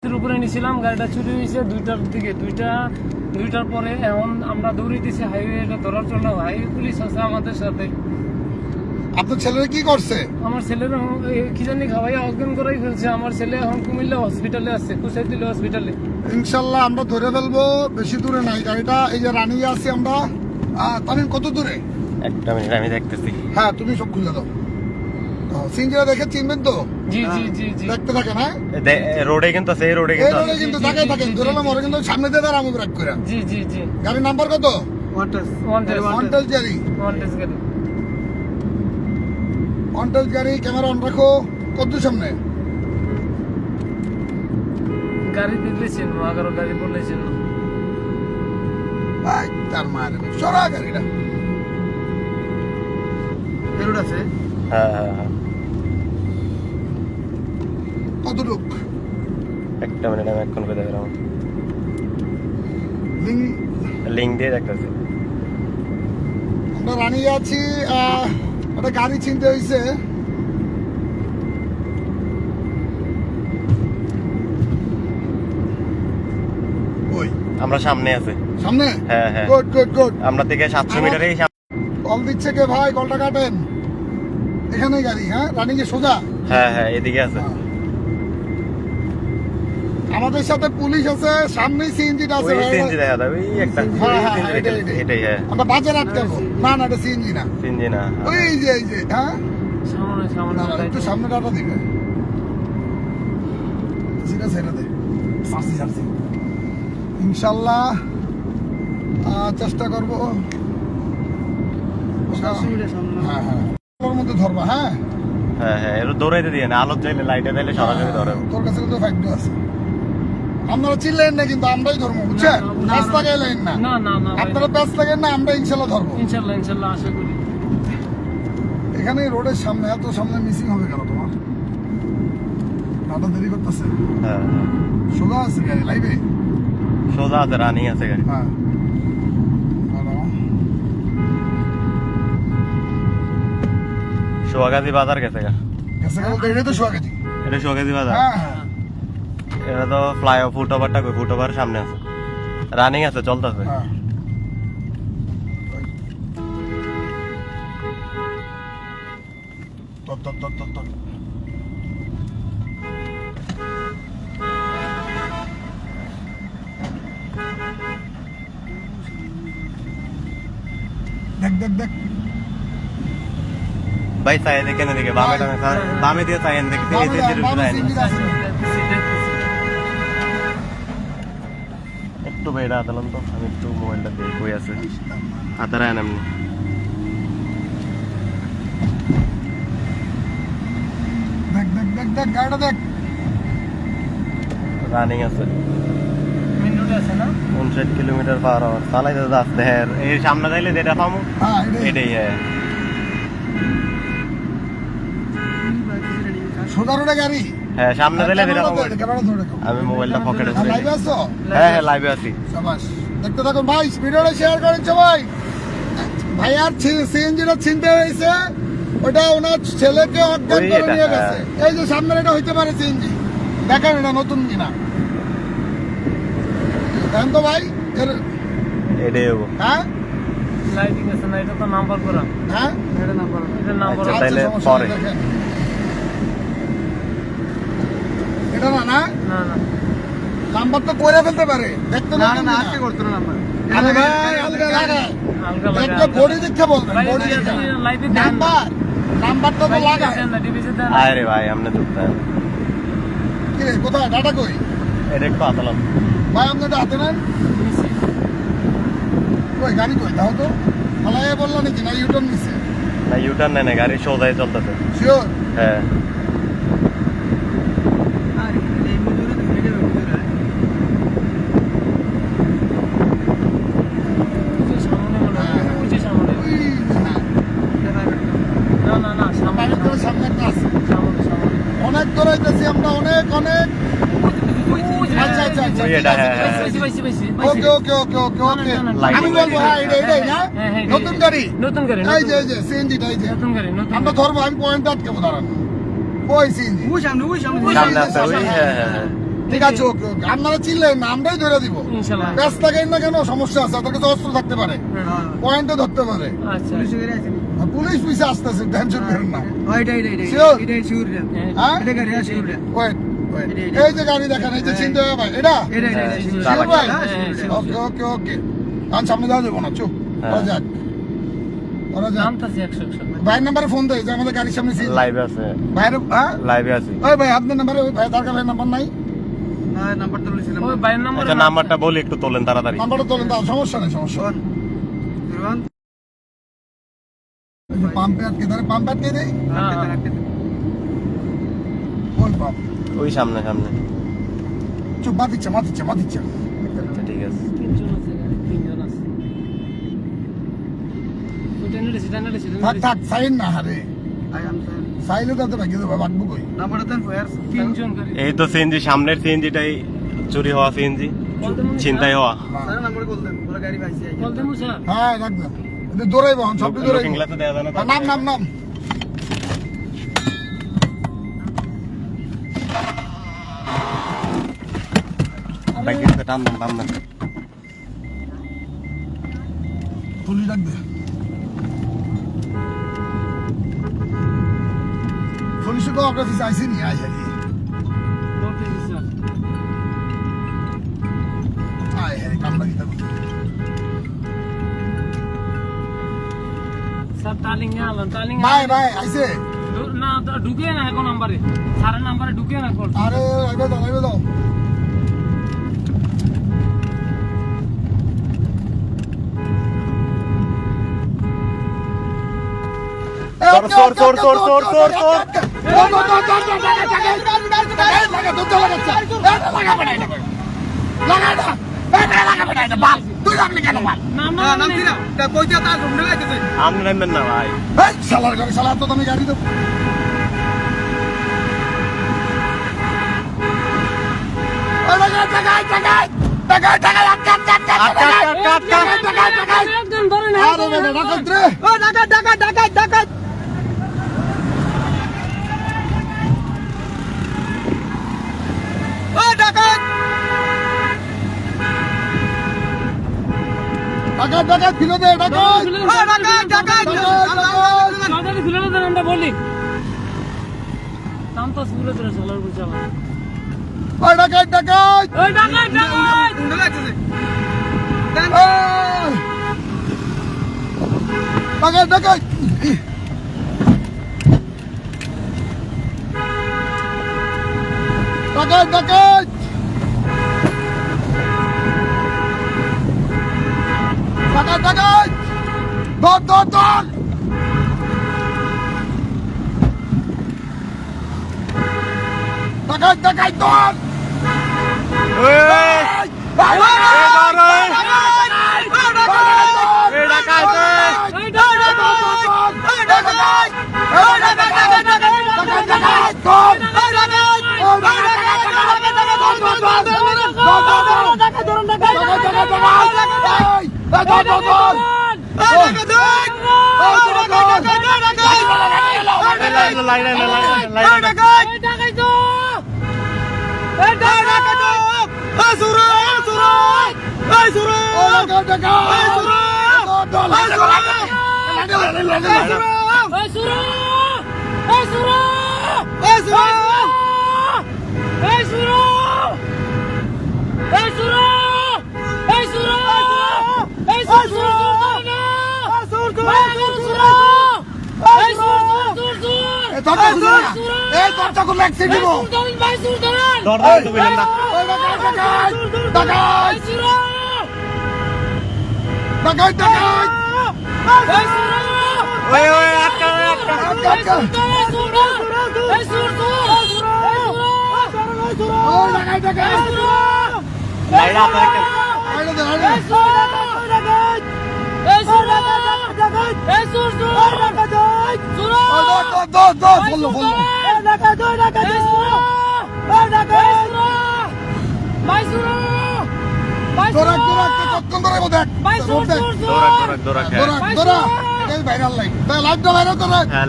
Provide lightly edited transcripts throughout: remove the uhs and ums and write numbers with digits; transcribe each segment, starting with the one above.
রাতের উপরে নিয়েছিলাম, গাড়িটা চুরি হয়েছে 2টার দিকে, 2টার পরে। এখন আমরা দৌড়িতেছি হাইওয়েটা ধরার জন্য, হাইওয়ে পুলিশ আছে আমাদের সাথে। আপনার ছেলেরা কি করছে? আমার ছেলের কি জানি খাওয়াই অজ্ঞান করাই ফেলছে। আমার ছেলে এখন কুমিল্লা হসপিটালে আছে, কুচাইদিল হসপিটালে। ইনশাল্লাহ আমরা ধরে ফেলবো, বেশি দূরে নাই গাড়িটা। এই যে রানিয়ে আছি আমরা। তামিম কত দূরে? একটা মিনিট আমি দেখতেছি। হ্যাঁ তুমি সব খুলে দাও। সিনজিরা দেখে চিনবেন তো? জি জি জি জি। দেখতে থাকেন। হ্যাঁ রোডে কিন্তু আছে, এই রোডে এই কিন্তু রোডে কিন্তু তাকাই থাকেন, ধরলাম ওরা কিন্তু সামনে দিয়ে দাঁড়াবো ব্রেক করে। জি জি জি। গাড়ির নাম্বার কত? ওয়ান্টেজ গাড়ি। ওয়ান্টেজ গাড়ি। ক্যামেরা অন রাখো। কত সামনে গাড়ি দেখলেছেন, আগারো গাড়ি বলেছেন। তার মায়ের সরা গাড়িটা রোড আছে। হ্যাঁ হ্যাঁ হ্যাঁ। কতটুক? একটা মিনিট আমি এখন করে দেখলাম, লিঙ্ক লিঙ্ক দিয়ে দেখতেছি। আমরা রানিয়ে আছি। একটা গাড়ি চিনতে হয়েছে। ওই আমরা সামনে আছে। সামনে? হ্যাঁ হ্যাঁ। Good good good. আমরা থেকে 700 মিটারেই কল দিচ্ছে কে ভাই? কলটা কাটেন। এখানে গাড়ি। হ্যাঁ রানিয়ে সোজা। হ্যাঁ হ্যাঁ এদিকে আছে। আমাদের সাথে পুলিশ আছে, সামনে সিএনজিটা আছে। ওই সিএনজি দেখা যাবে, ওই একটা এটাই। হ্যাঁ আমরা বাজার আটকাবো। না না এটা সিএনজি না। সিএনজি না। ওই যে এই যে হ্যাঁ সামনে একটু সামনে ডাটা দিবে। সেটা ছেড়ে দে। ইনশাল্লাহ চেষ্টা করবো। হ্যাঁ হ্যাঁ ওর মধ্যে ধরবা। হ্যাঁ হ্যাঁ হ্যাঁ, এর দৌড়াইতে দিয়ে না, আলোর চাইলে লাইটে চাইলে সরাসরি ধরে। তোর কাছে কিন্তু ফাইট আছে। আপনারা চিনলেন না কিন্তু আমরাই ধরবো, বুঝছেন? প্যাস লাগাইলেন না। না না না আপনারা প্যাস লাগাইন না, আমরা ইনশাল্লাহ ধরবো। ইনশাল্লাহ ইনশাল্লাহ আশা করি। এখানে রোডের সামনে এত সামনে মিসিং হবে কেন তোমার? নাটা দেরি করতেছে। হ্যাঁ সোজা আছে গাড়ি লাইভে। সোজা আছে, রানিং আছে গাড়ি। হ্যাঁ সোয়াগাজী বাজার গেছে গা। গেছে গেল। এটা তো সোয়াগাজি। এটা সোয়াগাজী বাজার। হ্যাঁ হ্যাঁ এটা তো ফ্লাইওভার, ফুটওভারটা কই? ফুটওভার সামনে আছে, রানিং আছে, চলতেছে। হ্যাঁ তোর দেখ দেখ দেখ। ভাই সাইড দেখে না, দিকে বামে টানে, বামে দিয়ে সাইড দেখে এই যে একটু বেড়া দিলাম তো আমি, একটু মোবাইলটা দিয়ে কই আছে হাতারা এমনি। দেখ দেখ দেখ দেখ গাড়িটা দেখ। রানিং আছে, মেন রোডে আছে না? 59 কিলোমিটার পার আওয়ার চালাইতে যাচ্ছে। হ্যাঁ এই সামনে যাইলে যেটা পামু হ্যাঁ এটাই। হ্যাঁ সোজা রোডে গাড়ি। হ্যাঁ সামনে যাইলে যেটা পামু। ক্যামেরা ধরে রাখো। আমি মোবাইলটা পকেটে লাইভে আছো? হ্যাঁ হ্যাঁ লাইভে আছি। শাবাশ। দেখতে থাকুন ভাই, ভিডিওটা শেয়ার করেন সবাই। ভাই আর সিএনজিটা চিনতে হয়েছে, ওটা ওনার ছেলেকে অজ্ঞান করে নিয়ে গেছে। এই যে সামনে এটা হইতে পারে সিএনজি। দেখেন এটা নতুন কিনা। দেখেন তো ভাই। এটাই হবো। হ্যাঁ লাইটিং আছে না, এটা তো নাম্বার করা। হ্যাঁ এটা নাম্বার আচ্ছা, তাইলে সমস্যা পরে। নেই, দেখেন। এটা না না না না নাম্বার তো করে ফেলতে পারে। দেখতে না না আজকে করতে না নাম্বার। আরে ভাই আলগা লাগা। হালকা একটা লাগা। বডি দেখতে বলবেন। ভাই বডি দেখতে। লাইভে দেন না। নাম্বারটা তো লাগা। ডিভিসে দেন। আরে ভাই আমনে চুপতা, কি রে কোথায় ডাটা কই? এটা একটু হাতালাম। ভাই আপনি এটা হাতে নেন। কই গাড়ি কই দাও তো। ফালাইয়া বললা নাকি না ইউটার্ন নিছে? না ইউটার্ন নেই না, গাড়ি সোজাই চলতেছে। শিওর? হ্যাঁ সামনে মনে হয় ওই যে সামনে। ওই না। না না না সামনে বাইরের করে সামনে একটা আছে। সামনে সামনে। অনেক দৌড়াইতেছি আমরা, অনেক অনেক। আচ্ছা আচ্ছা আচ্ছা। ওই এটা, হ্যাঁ, হ্যাঁ। পাইছি। ওকে ওকে ওকে ওকে ওকে। লাইট। আমি বলবো হ্যাঁ এটাই না? হ্যাঁ, হ্যাঁ, নতুন গাড়ি। নতুন গাড়ি। এই যে সিএনজিটা এই যে। নতুন গাড়ি নতুন। আমরা ধরবো, আমি পয়েন্ট আটকাবো দাঁড়ান। ওই সিএনজি। সামনে আছে ওই। হ্যাঁ হ্যাঁ হ্যাঁ ঠিক আছে, ওকে ওকে। আপনারা চিনলেন না, আমরাই ধরে দিব। ইনশাল্লাহ। ব্যস্ত থাকেন না কেন, সমস্যা আছে, তার কাছে অস্ত্র থাকতে পারে, পয়েন্টে ধরতে পারে। আচ্ছা আর পুলিশ পিছে আসতেছে, টেনশন করেন না। হ্যাঁ। Wait, wait. এই যে গাড়ি দেখেন, এই যে চিনতে হবে ভাই, এটা Sure ভাই? ওকে ওকে ওকে। কারণ সামনে যাওয়া যাবো না, চুপ ওরা যাক, ওরা যাক। জানতাছি 100 ভাইয়ের নাম্বারে ফোন দেয় যে আমাদের গাড়ির সামনে সিন। লাইভে আছে, ভাইয়ের হ্যাঁ লাইভে আছে। ওই ভাই আপনার নাম্বারে, ওই ভাই তার কাছে নাম্বার নাই, ওই বাইরের নাম্বার আচ্ছা নাম্বারটা বলি একটু তোলেন তাড়াতাড়ি। নাম্বারটা তোলেন, তাও সমস্যা নেই, সমস্যা নেই। পাম্পে আটকে ধরে, পাম্পে আটকে দেয়, কোন পাম্প? ওই সামনে সামনে। চুপ, মাতিচ্ছে মাতিচ্ছে মাতিচ্ছে। আচ্ছা ঠিক আছে। 3 জন আছে, 3 জন আছে। ওটা নিলে থাক থাক, সাইন না হারে, সাইলে তো ভাই দেবো, বাটবো কই? 3 জন করে। এই তো সিএনজি, সামনের সিএনজিটাই চুরি হওয়া সিএনজি, ছিনতাই হওয়া। বলতে মুসা হ্যাঁ রাখবেন, এটা দৌড়াইবো, সব দৌড়াইবো। লুকিং গ্লাসে দেয়া যায় না তো? নাম নাম নাম। ব্যাগে টান দেন টান দেন। পুলিশ ডাকবে, পুলিশে তো আপনার কাছে আইসি নি, আই হারি বলতে স্যার আই হারি কামড়া দিতে হবে। স্যার টালিং এ আলাম, টালিং ভাই ভাই আইসে, না ঢুকে না এখন নাম্বারে, সারা নাম্বারে ঢুকে না কল। আরে আইবে দাও আইবে দাও। সর, সর, সর, সর, সর, সর। আপনি নামবেন না ভাই। গাড়ি দেবো। একজন ধরে না। আরে বেটা, ডাকাত রে। ডাকাত ডাকাত ফিরে দে, ডাকাত। তাড়াতাড়ি খুলে না দেন, আমরা বলি নাম তো স্কুলে ধরে চলার বুঝাবা। ওই ডাকাত ডাকাত। ওই ডাকাত ডাকাত এই! ডাকাত ডাকাত। ডাকাত ডাকাত। ডাকাত ডাকাত। ধর ধর ধর। ডাকাত ডাকাত ধর।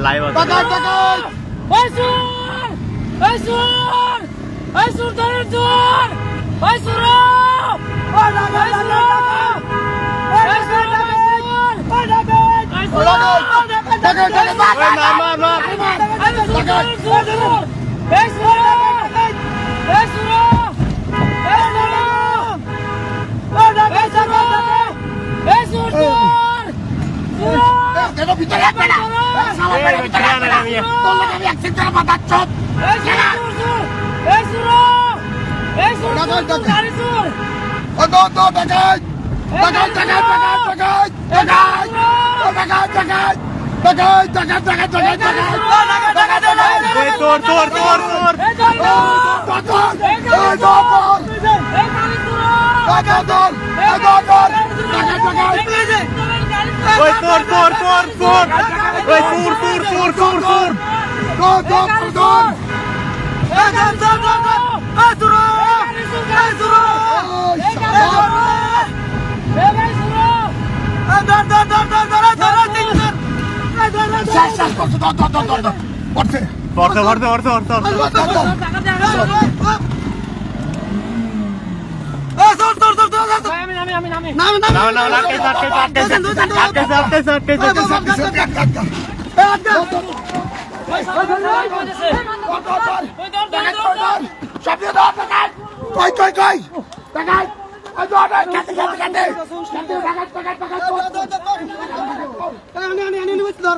লাইভ আছে। এই সুলতানের চোর এই সুর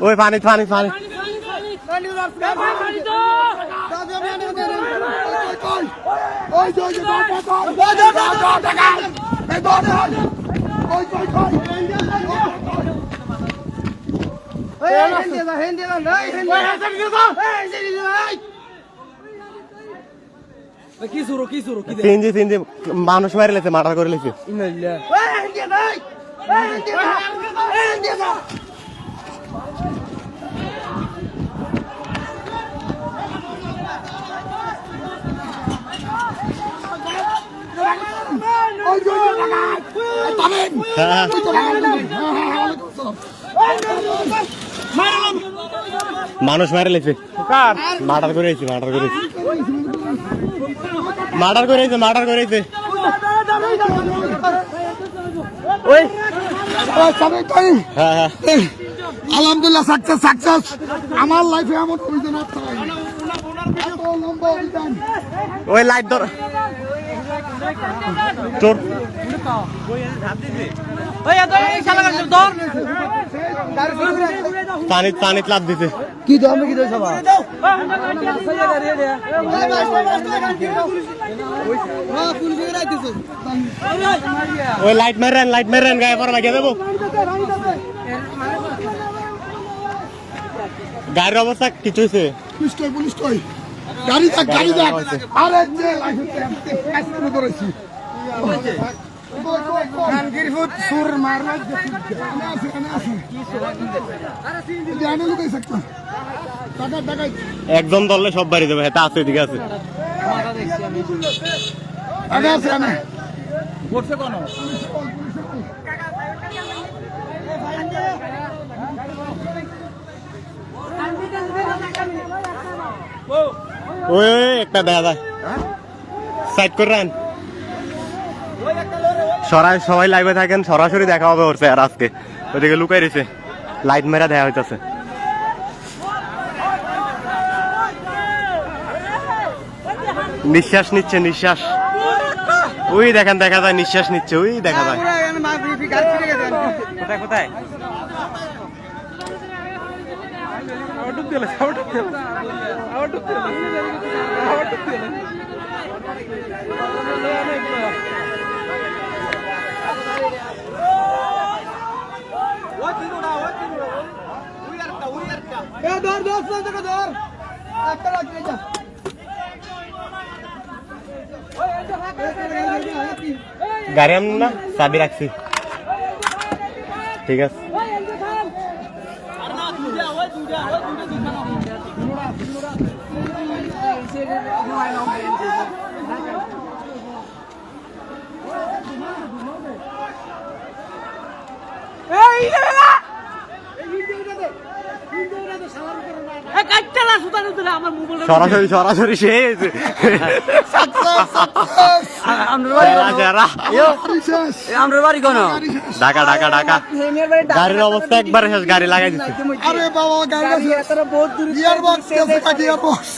ওই পানি পানি পানি সিনজি সিনজি মানুষ মারি লেছে মার্ডার করে লেছে মানুষ মারি লেছে মার্ডার করেছে মার্ডার করেছে ওই আলহামদুলিল্লাহ সাকসেস আমার লাইফে এমন অভিযান ওই লাইট ধর তোর পানিত লাভ দিতে কি দাম কি দেয় সবাই ওই লাইট মেরেন গায়ে পর লাগিয়ে দেবো গাড়ির অবস্থা কিছু হয়েছে পুলিশ কই গাড়ি যাক আরে যে লাইসেন্স করেছি সুর মারনা একদম ধরলে সব বাড়ি যাবে এটা আছে এদিকে আছে ওই একটা দেখা যায় সাইড করে রান সবাই লাইভে থাকেন সরাসরি দেখা হবে ওর আর আজকে ওইদিকে লুকাই রয়েছে লাইট মেরা দেখা হইতেছে নিঃশ্বাস নিচ্ছে ওই দেখা যায় নিঃশ্বাস নিচ্ছে ওই দেখা যায় কোথায় গাড়ি আম না চাবি রাখছি ঠিক আছে কাটটা না সুতার সরাসরি সরাসরি সে আমরা বাড়ি কোন ঢাকা ঢাকা ঢাকা গাড়ির অবস্থা একবার শেষ, গাড়ি লাগাই দিচ্ছে। আরে বাবা গাড়ি গিয়ার বক্স কেসে গিয়ার বক্স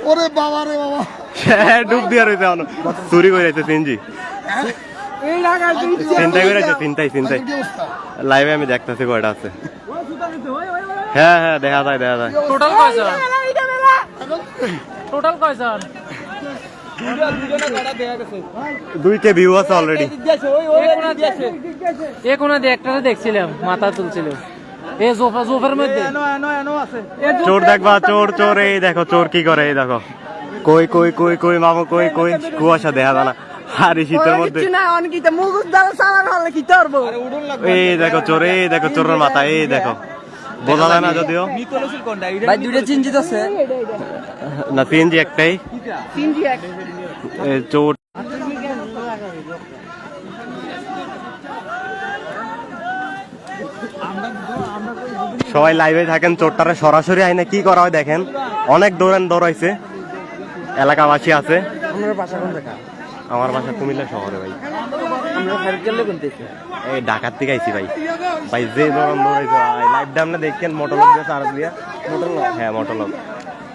ওরে বাবা রে বাবা ডুব দিয়ে রয়েছে চুরি করে যাচ্ছে সিনজি, চিন্তাই করে যাচ্ছে, চিন্তাই চিন্তাই। লাইভে আমি দেখতেছি কয়টা আছে। হ্যাঁ হ্যাঁ দেখা যায় দেখা যায়। টোটাল কয়জন? টোটাল কয়জন? 2K ভিউ আছে অলরেডি। এ কোনা দিয়ে একটা দেখছিলাম মাথা তুলছিল এ জোফের মধ্যে। চোর দেখবা, চোর চোর, এই দেখো চোর কি করে, এই দেখো কই কই কই কই মামা কই কই, কুয়াশা দেখা যায় না। আর এই শীতের মধ্যে এই দেখো চোর, এই দেখো চোরের মাথা, এই দেখো বোঝা যায় না যদিও। ভাই দুইটা চিনজিত আছে না সিএনজি একটাই চোর। সবাই লাইভে থাকেন, চোরটারে সরাসরি আইনে কি করা হয় দেখেন। অনেক দৌড়াইছে, এলাকাবাসী আছে। আমার বাসা কুমিল্লা শহরে ভাই। এই ঢাকার থেকে আইছি ভাই। ভাই যে দৌড়াইছে লাইভটা আপনি দেখছেন, মোটরলক দিয়ে চার্জ দিয়া, হ্যাঁ মোটরলক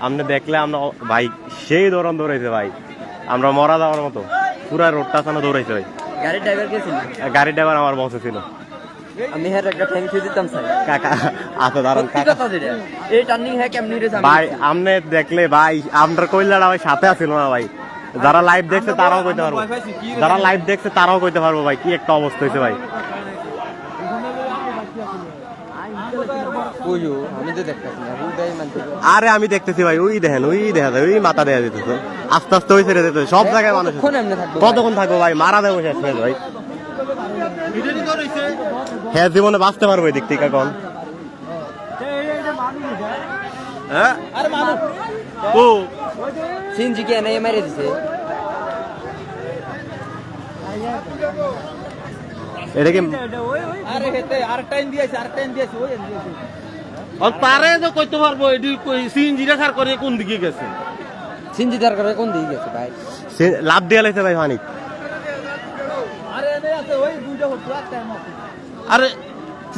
আপনি দেখলে আমরা ভাই সেই দৌড়াইছে ভাই, আমরা মরা যাওয়ার মতো পুরা রোডটা সামনে দৌড়াইছে ভাই। গাড়ির ড্রাইভার কে ছিল? গাড়ির ড্রাইভার আমার বসে ছিল। আমি হের একটা থ্যাঙ্ক ইউ দিতাম স্যার। কাকা আচ্ছা দাঁড়ান কাকা, এই টার্নিং হ্যাঁ কেমনি রে ভাই আপনি দেখলে ভাই আমরা কইলাটা ভাই সাথে আছিল না ভাই। যারা লাইভ দেখছে তারাও কইতে পারবো, যারা লাইভ দেখছে তারাও কইতে পারবো ভাই কি একটা অবস্থা হয়েছে ভাই। আমি তো দেখতেছি না, ওইটাই মানতে। আরে আমি দেখতেছি ভাই, ওই দেখেন, ওই দেখা যায়, ওই মাথা দেখা যেতেছে আস্তে আস্তে, ওই ছেড়ে যেতে সব জায়গায় মানুষ। কতক্ষণ থাকবো ভাই, মারা দেবো শেষ হয়ে ভাই। হ্যাঁ জীবনে বাঁচতে পারবো এই দিক থেকে এখন। হ্যাঁ ও সিনজি কে এনে মেরে দিছে। এটা কি আরে হেতে আর টাইম দিয়েছে, আর টাইম দিয়েছে, ওই দিয়েছে। আর তারে তো কইতে পারবো এটি সিএনজিটা সার করে কোন দিকে গেছে। সিনজি তার করে কোন দিকে গেছে ভাই? লাভ দিয়ে লাইছে ভাই পানি। আরে এনে আছে ওই দুইটা হতো আর টাইম আছে। আরে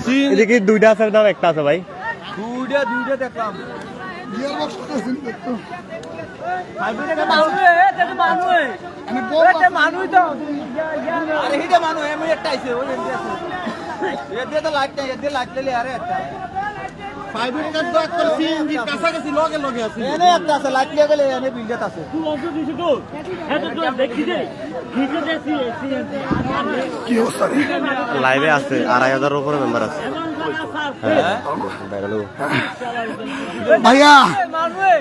সিএনজি এদিকে দুইটা আছে না একটা আছে ভাই? দুইটা দেখলাম। গিয়ার বক্স কেসে দেখতো আরে হিটা মানু এমন একটা আইছে, ওই এমনি আছে। এ দিয়ে তো লাইট নাই, এ দিয়ে লাইট লেলে আরে একটা। ফাইবার কাট তো একটা সিএনজি কাছাকাছি লগে লগে আছে। এনে একটা আছে, লাইট লিয়ে গেলে এনে বিল্ডাত আছে। কি অবস্থা রে? লাইভে আছে 2500 উপরে মেম্বার আছে। হ্যাঁ ভাইয়া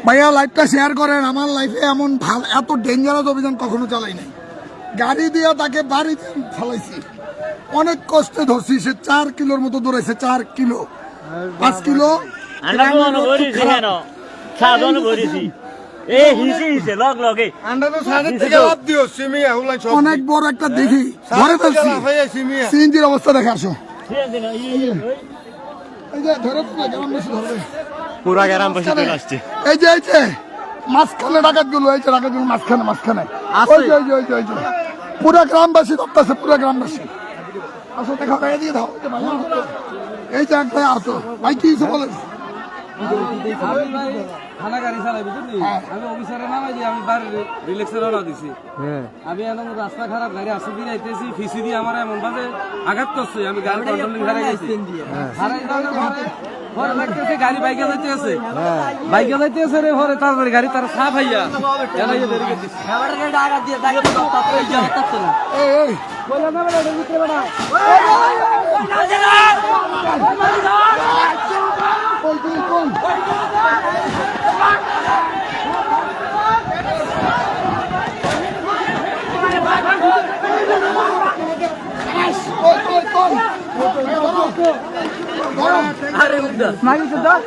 ভাইয়া লাইভটা শেয়ার করেন। আমার লাইফে এমন ভালো এত ডেঞ্জারাস অভিযান কখনো চালাই নাই। গাড়ি দিয়ে তাকে বাড়িতে ফেলাইছি, অনেক কষ্টে ধরছি। সে 4 কিলোর মতো দৌড়াইছে, 4 কিলো 5 কিলো। অনেক বড় একটা দেখি ধরে ফেলছি। সিএনজির অবস্থা দেখে আসো। এই যে ধরে গ্রামবাসী ধরবে, পুরা গ্রাম বসে চলে আসছে। এই যে মাঝখানে ডাকাত গুলো, এই যে ডাকাত গুলো মাঝখানে ওই যে পুরা গ্রামবাসী ধরতেছে, পুরা গ্রামবাসী। আসো দেখো, এদিকে দাও। এই যে একটা আসো ভাই, কি কিছু বলেন? থানা গাড়ি চালাই বুঝলি, আমি অফিসারে নামাই দিয়ে আমি বাড়ির রিলেক্সে রওনা দিছি। আমি এখন রাস্তা খারাপ, গাড়ি আসতে দিয়ে যাইতেছি, ফিসি দিয়ে আমার এমন ভাবে আঘাত করছে, আমি গাড়ি কন্ট্রোলিং হারাই গেছি। হারাই যাওয়ার পরে দেখতেছি গাড়ি বাইকে যাইতে আছে, বাইকে যাইতে আছে রে। পরে তাড়াতাড়ি গাড়ি তার সাফ হইয়া এলাইয়া দেরি করে দিচ্ছে। এই কোন আরে উদ্দা মাগি তো দাও।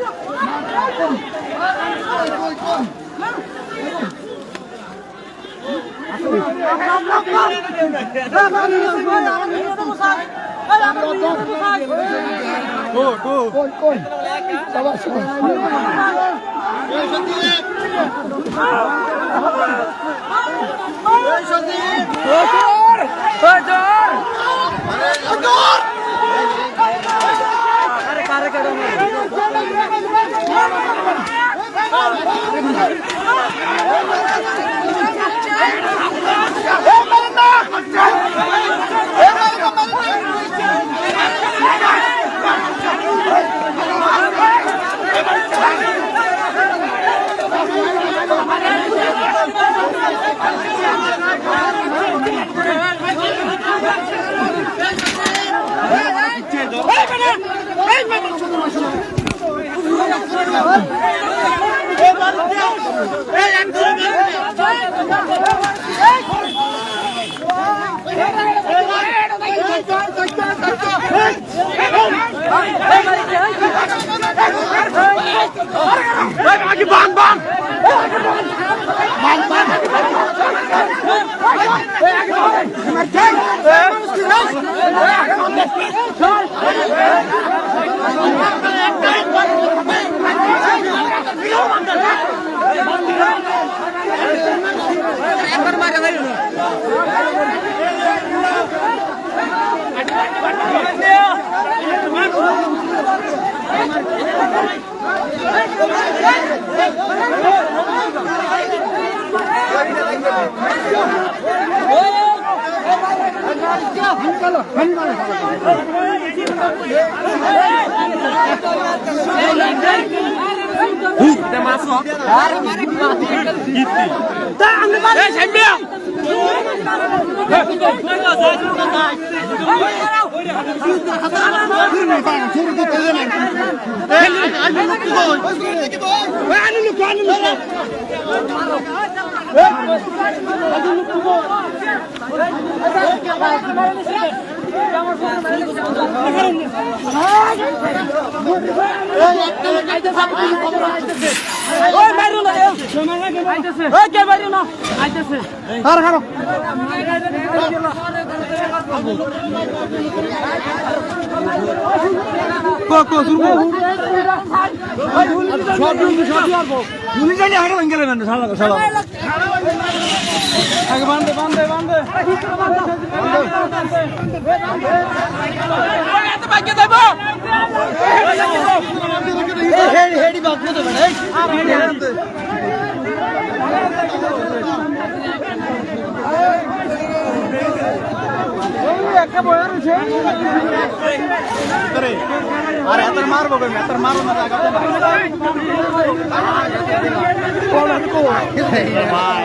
কোন সবাই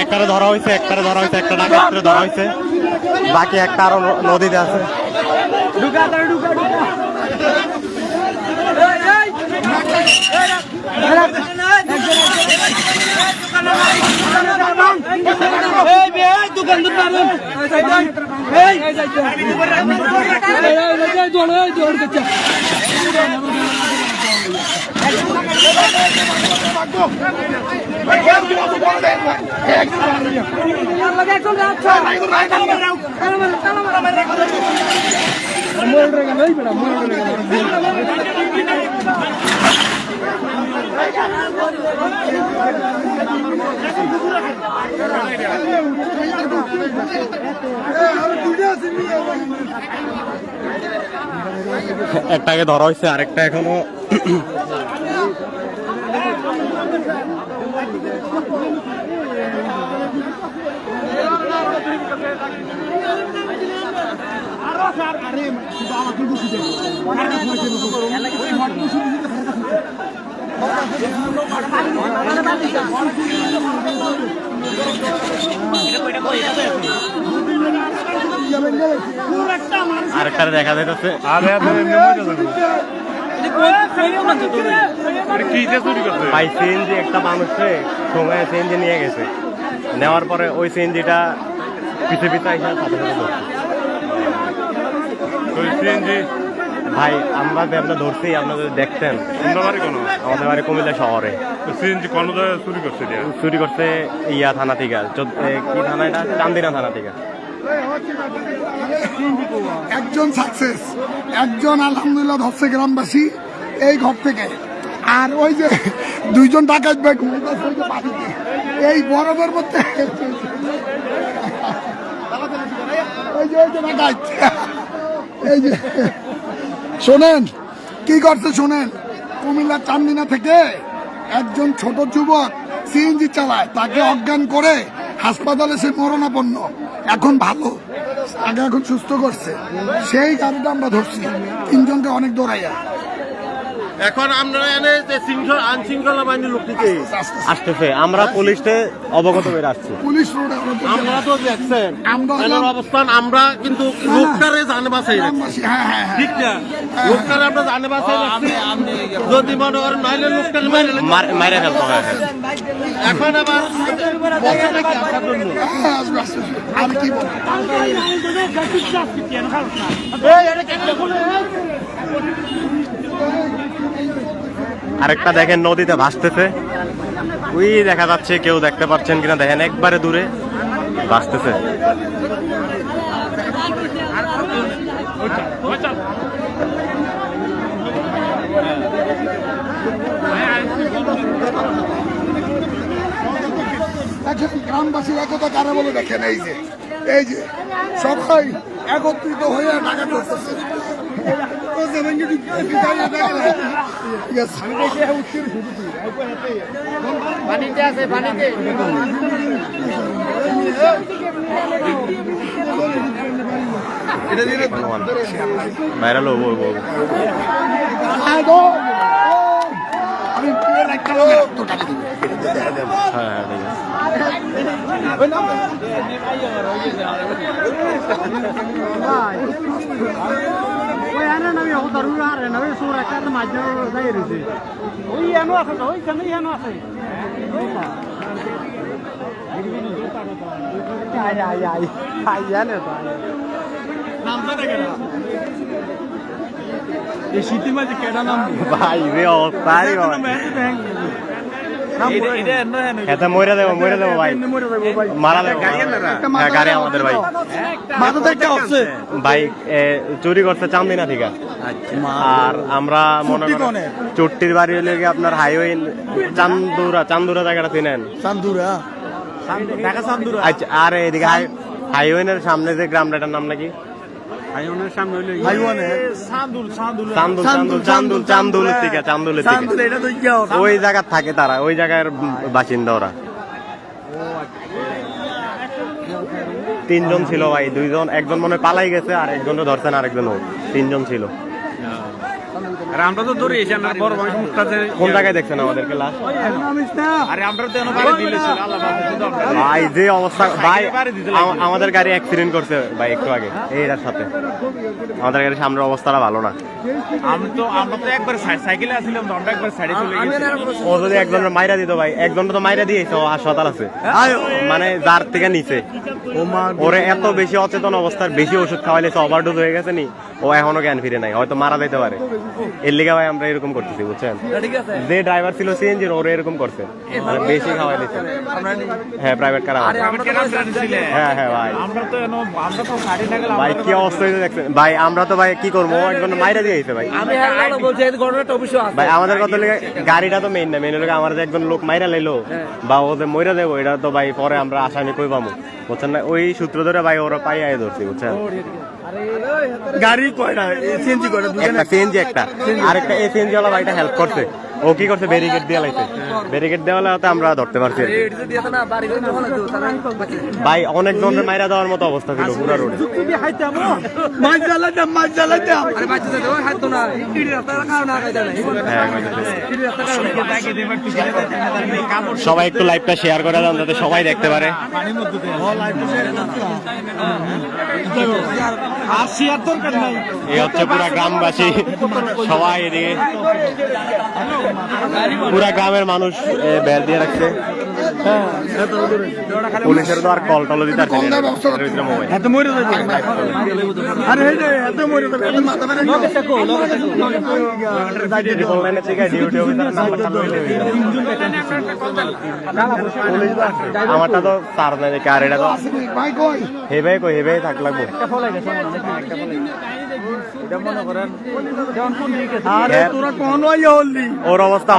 একটারে ধরা হয়েছে, একটা ডাকাতরে ধরা হয়েছে, বাকি একটা আরো নদীতে আছে। একটাকে ধরা হয়েছে, আরেকটা এখনো আরেকটা দেখা যাইতেছে। ভাই সিএনজি একটা মানুষে সময় সিএনজি নিয়ে গেছে, নেওয়ার পরে ওই সিএনজিটা পিছে পিছে আইসা সাথে সাথে ধরছে। সিএনজি ভাই আমরা যে আপনার ধরছি আপনারা যদি দেখতেন। আমাদের বাড়ি কুমিল্লা শহরে। চুরি করছে ইয়া থানা থেকে, কি থানা এটা, চান্দিনা থানা থেকে। একজন সাকসেস, একজন আলহামদুলিল্লাহ ধরছে গ্রামবাসী এই ঘর থেকে। আর ওই যে দুইজন ডাকাত ভাই ঘুমাইতেছে ওই যে বাড়িতে, এই বরফের মধ্যে ওই যে ডাকাত, এই যে শোনেন কি করছে শোনেন। কুমিল্লার চান্দিনা থেকে একজন ছোট যুবক সিএনজি চালায়, তাকে অজ্ঞান করে হাসপাতালে সে মরণাপন্ন, এখন ভালো, আগে এখন সুস্থ করছে। সেই গাড়িটা আমরা ধরছি, তিনজনকে অনেক দৌড়াইয়া। এখন আমরা এনে যে আইনশৃঙ্খলা বাহিনীর লোকটিকে আসতেছে, আমরা পুলিশে অবগত করে আসছি। পুলিশ রোডে আমরা তো দেখছেন আমরা এনার অবস্থান, আমরা কিন্তু লোকটারে জানে বাঁচাই রাখছি। গ্রামবাসী, হ্যাঁ হ্যাঁ হ্যাঁ। ঠিক না, লোকটারে আমরা জানে বাঁচাই রাখছি। যদি মনে করেন নাইলে লোকটারে মাইরে ফেলতে হয়। এখন আবার বসে নাকি আসার জন্য হ্যাঁ, আসবে, আসবে। আর কি বলবো? আরেকটা দেখেন নদীতে ভাসতেছে, ওই দেখা যাচ্ছে, কেউ দেখতে পাচ্ছেন কিনা দেখেন, একবারে দূরে ভাসতেছে। দেখেন গ্রামবাসীর একতা কারা বলে দেখেন, এই যে সবাই একত্রিত হয়ে টাকা করতেছে। ভাইরাল হবো। আমি তো টাকা দিব। হ্যাঁ ঠিক আছে। ভাই রে অবস্থাই এটা মরে দেবো ভাই, মারা দেবো। হ্যাঁ, গাড়ি আমাদের ভাই। ভাই চুরি করছে চান্দিনা থেকে। আর আমরা মনে করেন চুট্টির বাড়ি হলে গিয়ে আপনার হাইওয়ে চান্দুরা জায়গাটা চিনেন? আচ্ছা, আর এদিকে হাইওয়ের সামনে যে গ্রামটার নাম নাকি চান্দুলের থেকে ওই জায়গা থাকে তারা, ওই জায়গার বাসিন্দা ওরা। তিনজন ছিল ভাই, দুইজন, একজন মনে পালাই গেছে, আর একজন ধরছেন, আরেকজন তিনজন ছিল। আমরা তো ধরে এসে আমরা বড় মানুষ কোন জায়গায় দেখছেন আমাদেরকে লাশ? আরে আমরা তো এনে দিলেছিল আল্লাহ ভাই যে অবস্থা ভাই, আমাদের গাড়ি অ্যাক্সিডেন্ট করছে ভাই একটু আগে এইটার সাথে। আমাদের গাড়ির সামনের অবস্থাটা ভালো না। আমরা তো একবার সাইকেলে আসছিলাম, আমরা একবার সাইডে চলে গেছি। ও যদি একজনের মাইরা দিত ভাই, একজনের তো মাইরা দিয়েছে, ও হাসপাতাল আছে, মানে যার থেকে নিচে। ওরে এত বেশি অচেতন অবস্থার, বেশি ওষুধ খাওয়াইলেছে, ওভারডোজ হয়ে গেছে নি, ও এখনো জ্ঞান ফিরে নাই, হয়তো মারা যেতে পারে। এর লিগে ভাই আমরা এরকম করতেছি, বুঝছেন? যে ড্রাইভার ছিল সিএনজির, ওরা এরকম করছে, মানে বেশি খাওয়াইলেছে। হ্যাঁ, প্রাইভেট কার। হ্যাঁ হ্যাঁ ভাই, ভাই কি অবস্থা হয়েছে দেখছেন ভাই? আমরা তো ভাই কি করবো, একজন মাইরা দিয়েছে ভাই। ভাই আমাদের কত লেগে গাড়িটা তো মেইন না, মেইন হলে আমার যে একজন লোক মাইরা লাইলো বা ওদের মইরা দেবো, এটা তো ভাই পরে আমরা আসামি কই পাবো, বুঝছেন না? ওই সূত্র ধরে ভাই ওরা পাই আয় ধরছি, বুঝছেন? গাড়ি কয়টা সিএনজি কয়টা? একটা সিএনজি, একটা আরেকটা সিএনজি ওয়ালা ভাইটা হেল্প করছে। ও কি করছে, ব্যারিকেড দিয়ে লাইছে, ব্যারিকেড দেওয়ালে হয়তো আমরা ধরতে পারছি। ভাই অনেক জনের মাইরা দেওয়ার মতো অবস্থা ছিল পুরো রোডে। সবাই একটু লাইভটা শেয়ার করে দেন যাতে সবাই দেখতে পারে। এই হচ্ছে পুরা গ্রামবাসী সবাই এদিকে। পুরা গ্রামের মানুষ বের দিয়ে রাখছে। পুলিশের তো আর কল টল দিতে পারছে না, এর ভিতরে মোবাইল। অনলাইনে থেকে ডিউটি অফিসারের নাম্বারটা লইলে আমারটা তো তার না দেখে, আর এটা তো হেবে কই হেবে থাক লাগবো। ওর অবস্থা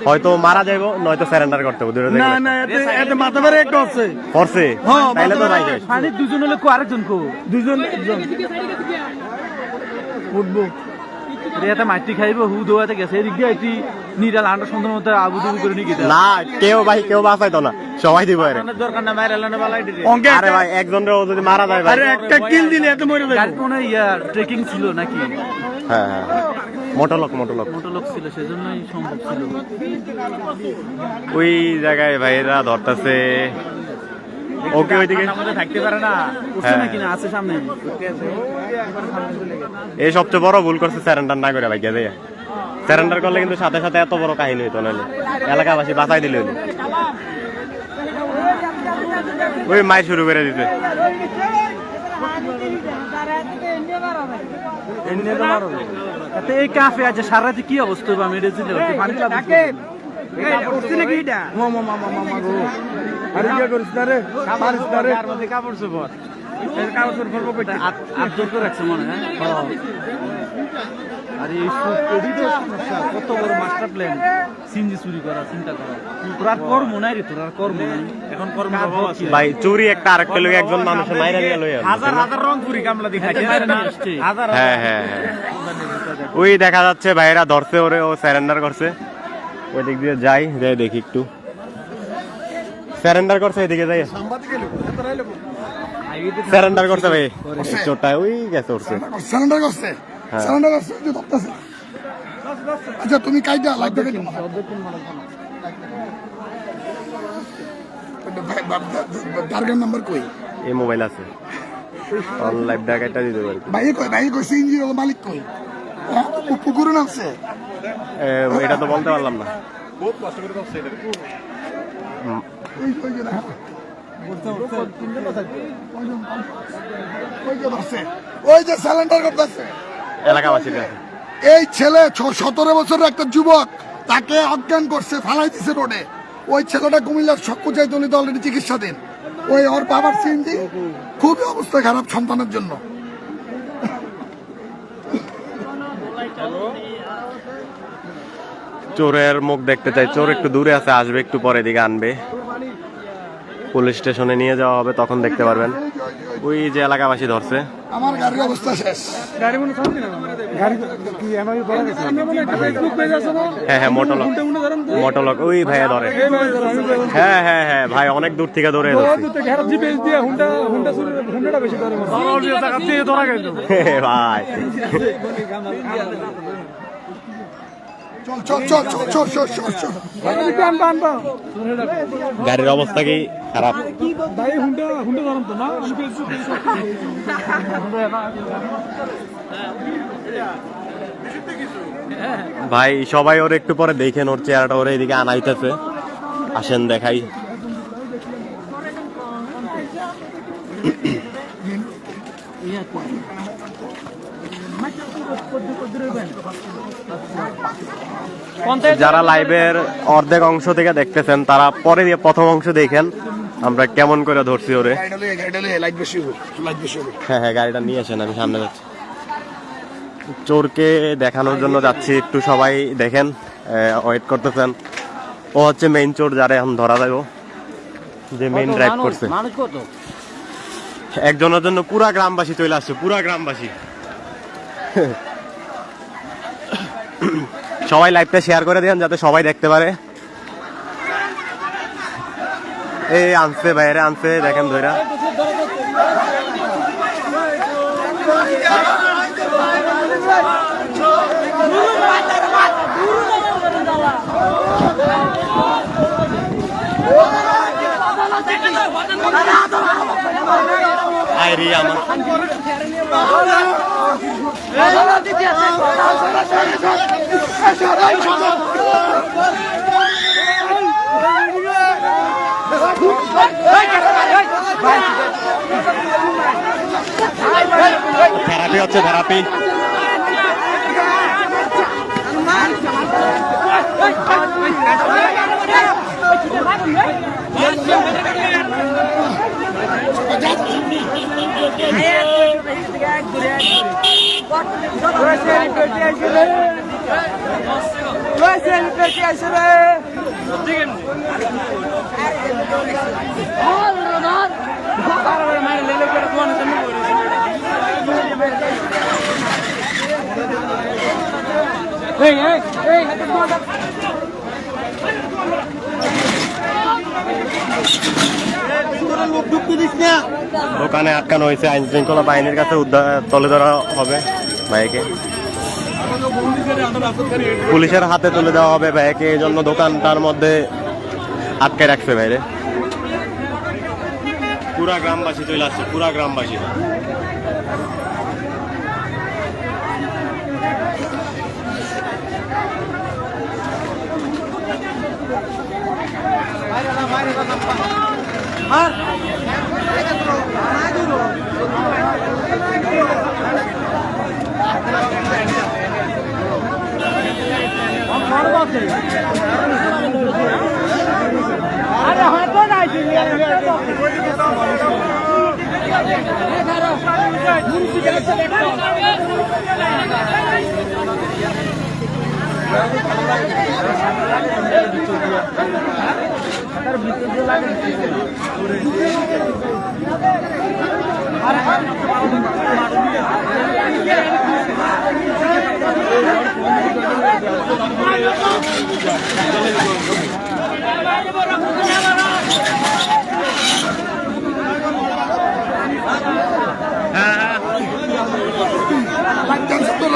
হয়তো মারা যাইবো, নয়তো সারেন্ডার করতে হবে। করছে তাইলে তো নাই শেষ। দুজন হলে আরেকজন কো দুজন উঠবো এটা মাটি খাইবো হু দোয়াতে গেছে এদিক দিয়ে এটি নিরাল আন্ডা সুন্দর মতো আবুদুবু করে নিয়ে না কেউ ভাই কেউ বাঁচাইতো না, সবাই দিব এর দরকার না মাইরা লানা বালাই দিতে। আরে ভাই একজনের যদি মারা যায় ভাই, আরে একটা কিল দিলে এত মরে যাবে। গাড়ি কোন ট্রেকিং ছিল নাকি? হ্যাঁ হ্যাঁ মোটরলক ছিল, সেজন্যই সম্ভব ছিল। ওই জায়গায় ভাইরা ধরতেছে। ওকে ওইদিকে থাকতে পারে না, উঠছে নাকি না আছে সামনে। এই সবচেয়ে বড় ভুল করছে স্যারেন্ডার না করে ভাই গেছে। স্যারেন্ডার করলে কিন্তু সাথে সাথে এত বড় কাহিনী হইতো না, এলাকাবাসী বাঁচাই দিলে হইলো। ওই মাই শুরু করে দিতে এই কাফে আছে সারা রাতে কি অবস্থা হবে? আমি এটা ছিল কাপড় চোপড় রাখছে মনে হয়। আর এই কত বড় মাস্টার প্ল্যান, সিনজি চুরি করা, চিন্তা করা। তোর আর কর্ম নাই রে, তোর আর কর্ম নাই এখন। কর্ম ভাই চুরি একটা আরেকটা লোক একজন মানুষের মাইরা দিয়ে লই হাজার হাজার রং চুরি কামলা দেখাচ্ছে। হ্যাঁ হ্যাঁ হ্যাঁ ওই দেখা যাচ্ছে ভাইরা ধরছে ওরে, ও সারেন্ডার করছে। ওই দিক দিয়ে যাই দেখি একটু। সারেন্ডার করছে এদিকে যাই, সারেন্ডার করছে ভাই। চোরটা ওই গেছে উঠছে, সারেন্ডার করছে। আচ্ছা তুমি কাইটা লাগবে টার্গেট নাম্বার কই? এই মোবাইল আছে, লাইভ ডাকাটা দিতে পারি। ভাই কই সিএনজির মালিক কই? পুকুরে নামছে, এটা তো বলতে পারলাম না। ওই যে সিলিন্ডার করতেছে এলাকাবাসীর কাছে। এই ছেলে 17 বছরের একটা যুবক, তাকে অজ্ঞান করছে, ফালাই দিছে রোডে। ওই ছেলেটা কুমিল্লার শক্কুচাই দলিত অলরেডি চিকিৎসাধীন। ওই ওর বাবার সিএনজি খুবই অবস্থা খারাপ সন্তানের জন্য। চোরের মুখ দেখতে চাই। চোর একটু দূরে আছে, আসবে একটু পরে, দিকে আনবে, পুলিশ স্টেশনে নিয়ে যাওয়া হবে, তখন দেখতে পারবেন। ওই যে এলাকাবাসী ধরছে। আমার গাড়ির অবস্থা শেষ। হ্যাঁ হ্যাঁ মোটরলক ওই ভাইয়া ধরে। হ্যাঁ হ্যাঁ হ্যাঁ ভাই অনেক দূর থেকে ধরে ভাই। গাড়ির অবস্থা কি খারাপ? ভাই সবাই ওর একটু পরে দেখেন, ওর চেহারাটা ওর এইদিকে আনাইতেছে। আসেন দেখাই। যারা লাইভের অর্ধেক অংশ থেকে দেখতেছেন তারা পরে দিয়ে প্রথম অংশ দেখেন আমরা কেমন করে ধরছি ওরে। হ্যাঁ হ্যাঁ গাড়িটা নিয়ে আসেন, আমি সামনে যাচ্ছি। চোরকে দেখানোর জন্য যাচ্ছি, একটু সবাই দেখেন, ওয়েট করতেছেন। ও হচ্ছে মেইন চোর, যারা এখন ধরা যাবে, যে মেইন ড্রাইভ করছে। একজনের জন্য পুরা গ্রামবাসী চলে আসছে, পুরা গ্রামবাসী। সবাই লাইভটা শেয়ার করে দেন যাতে সবাই দেখতে পারে। এই আনছে বাইরে আনছে, দেখেন ধইরা। আইরি আমার থেরাপি হচ্ছে থেরাপি। দোকানে আটকানো হয়েছে, আইন শৃঙ্খলা বাহিনীর কাছে তুলে ধরা হবে ভাইকে, পুলিশের হাতে তুলে দেওয়া হবে ভাইকে। এই জন্য দোকানটার মধ্যে আটকে রাখছে বাইরে। পুরা গ্রামবাসী চলে আসছে, পুরা গ্রামবাসী।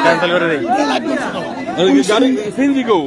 ক্যান্সেল করে দিই। গাড়ি সিএনজি গো